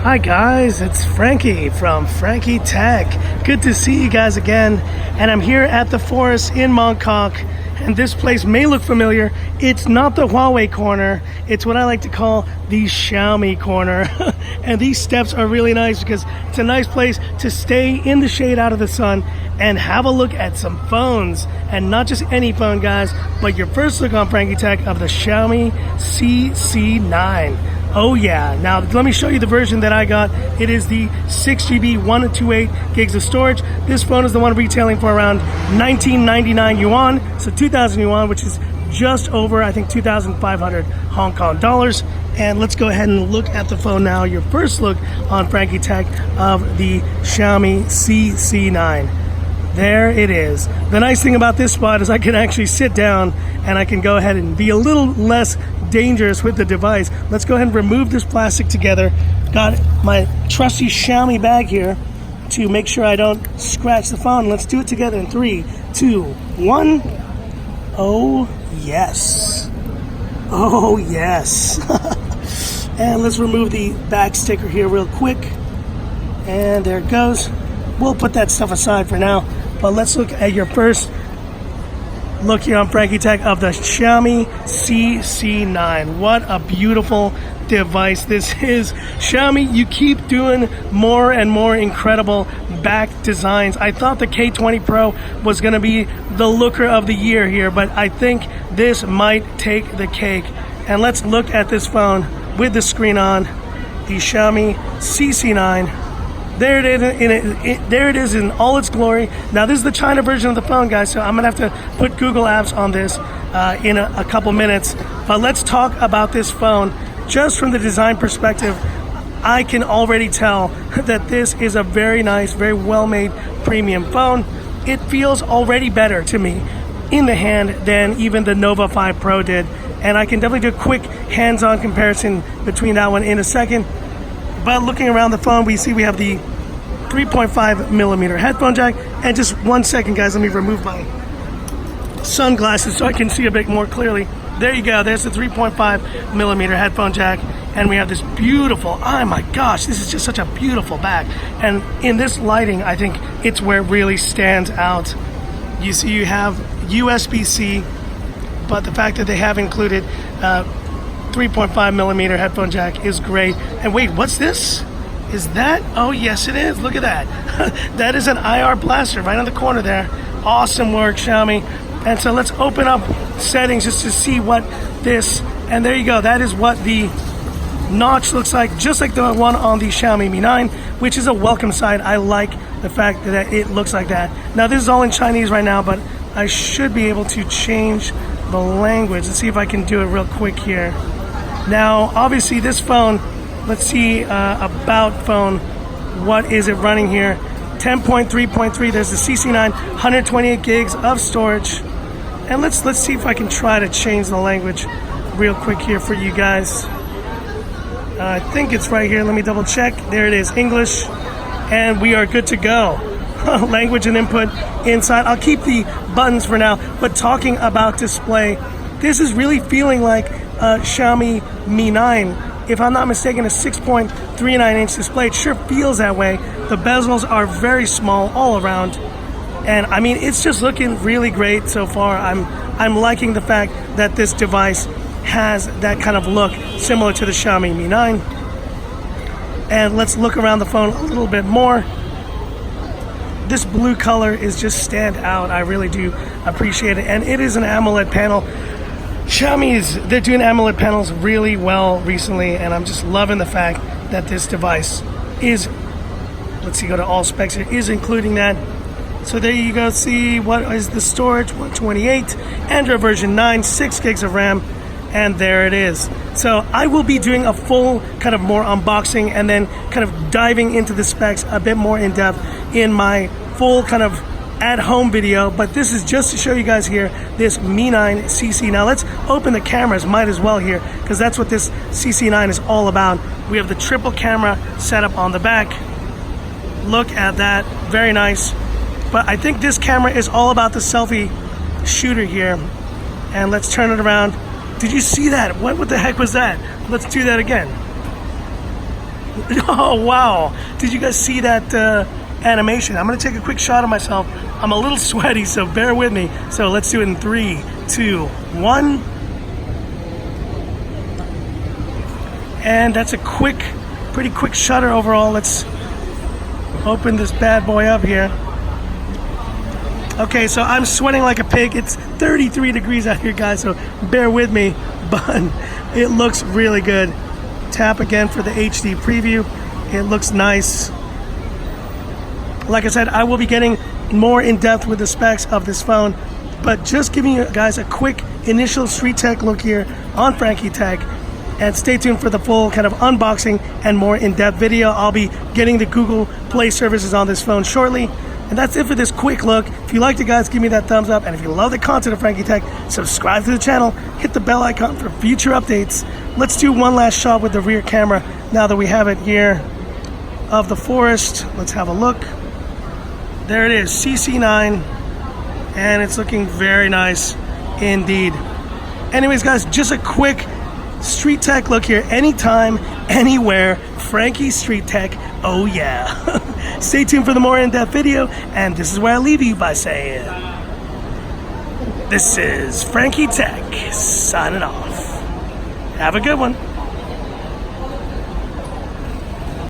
Hi guys, it's Frankie from Frankie Tech. Good to see you guys again. And I'm here at the forest in Mongkok. And this place may look familiar. It's not the Huawei corner. It's what I like to call the Xiaomi corner. And these steps are really nice because it's a nice place to stay in the shade out of the sun and have a look at some phones. And not just any phone, guys, but your first look on Frankie Tech of the Xiaomi CC9. Oh yeah, now let me show you the version that I got. It is the 6GB 128 gigs of storage. This phone is the one retailing for around 1999 yuan, so 2,000 yuan, which is just over, I think, 2,500 Hong Kong dollars. And let's go ahead and look at the phone now. Your first look on Frankie Tech of the Xiaomi CC9. There it is. The nice thing about this spot is I can actually sit down and I can go ahead and be a little less dangerous with the device. Let's go ahead and remove this plastic together. Got my trusty Xiaomi bag here to make sure I don't scratch the phone. Let's do it together in 3, 2, 1. Oh yes. Oh yes. And let's remove the back sticker here real quick. And there it goes. We'll put that stuff aside for now. But let's look at your first look here on Frankie Tech of the Xiaomi CC9. What a beautiful device this is. Xiaomi, you keep doing more and more incredible back designs. I thought the K20 Pro was going to be the looker of the year here, but I think this might take the cake. And let's look at this phone with the screen on, the Xiaomi CC9. There it is in all its glory. Now this is the China version of the phone, guys, so I'm gonna have to put Google Apps on this in a couple minutes. But let's talk about this phone. Just from the design perspective, I can already tell that this is a very nice, very well-made premium phone. It feels already better to me in the hand than even the Nova 5 Pro did. And I can definitely do a quick hands-on comparison between that one in a second. But looking around the phone, we see we have the 3.5 millimeter headphone jack. And just 1 second, guys, let me remove my sunglasses so I can see a bit more clearly. There you go. There's the 3.5 millimeter headphone jack. And we have this beautiful, oh my gosh, this is just such a beautiful back. And in this lighting, I think it's where it really stands out. You see you have USB-C, but the fact that they have included 3.5 millimeter headphone jack is great. And wait, what's this? Is that? Oh yes it is. Look at that. That is an IR blaster right on the corner there. Awesome work, Xiaomi. And so let's open up settings just to see what this, and there you go. That is what the notch looks like, just like the one on the Xiaomi Mi 9, which is a welcome sight. I like the fact that it looks like that. Now this is all in Chinese right now, but I should be able to change the language. Let's see if I can do it real quick here. Now, obviously this phone, let's see about phone. What is it running here? 10.3.3, there's the CC9, 128 gigs of storage. And let's see if I can try to change the language real quick here for you guys. I think it's right here, let me double check. There it is, English, and we are good to go. Language and input inside. I'll keep the buttons for now, but talking about display, this is really feeling like Xiaomi Mi 9. If I'm not mistaken, a 6.39 inch display. It sure feels that way. The bezels are very small all around. And I mean, it's just looking really great so far. I'm liking the fact that this device has that kind of look similar to the Xiaomi Mi 9. And let's look around the phone a little bit more. This blue color is just stand out. I really do appreciate it. And it is an AMOLED panel. They're doing AMOLED panels really well recently, and I'm just loving the fact that this device is, let's see, go to all specs here, is including that. So there you go, see what is the storage, 128, Android version 9, 6 gigs of RAM, and there it is. So I will be doing a full kind of more unboxing and then kind of diving into the specs a bit more in depth in my full kind of at-home video, but this is just to show you guys here this Mi 9 CC. Now let's open the cameras, might as well here, because that's what this CC9 is all about. We have the triple camera setup on the back. Look at that, very nice. But I think this camera is all about the selfie shooter here. And let's turn it around. Did you see that? What the heck was that? Let's do that again. Oh, wow. Did you guys see that animation? I'm going to take a quick shot of myself. I'm a little sweaty, so bear with me. So let's do it in 3, 2, 1. And that's a pretty quick shutter overall. Let's open this bad boy up here. Okay, so I'm sweating like a pig. It's 33 degrees out here, guys, so bear with me, but it looks really good. Tap again for the HD preview. It looks nice. Like I said, I will be getting more in depth with the specs of this phone, but just giving you guys a quick initial Street Tech look here on Frankie Tech. And stay tuned for the full kind of unboxing and more in-depth video. I'll be getting the Google Play services on this phone shortly. And that's it for this quick look. If you liked it, guys, give me that thumbs up. And if you love the content of Frankie Tech, subscribe to the channel, hit the bell icon for future updates. Let's do one last shot with the rear camera now that we have it here of the Forest. Let's have a look. There it is, CC9. And it's looking very nice indeed. Anyways, guys, just a quick Street Tech look here. Anytime, anywhere, Frankie Street Tech. Oh yeah. Stay tuned for the more in-depth video, and this is where I leave you by saying, this is Frankie Tech signing off. Have a good one.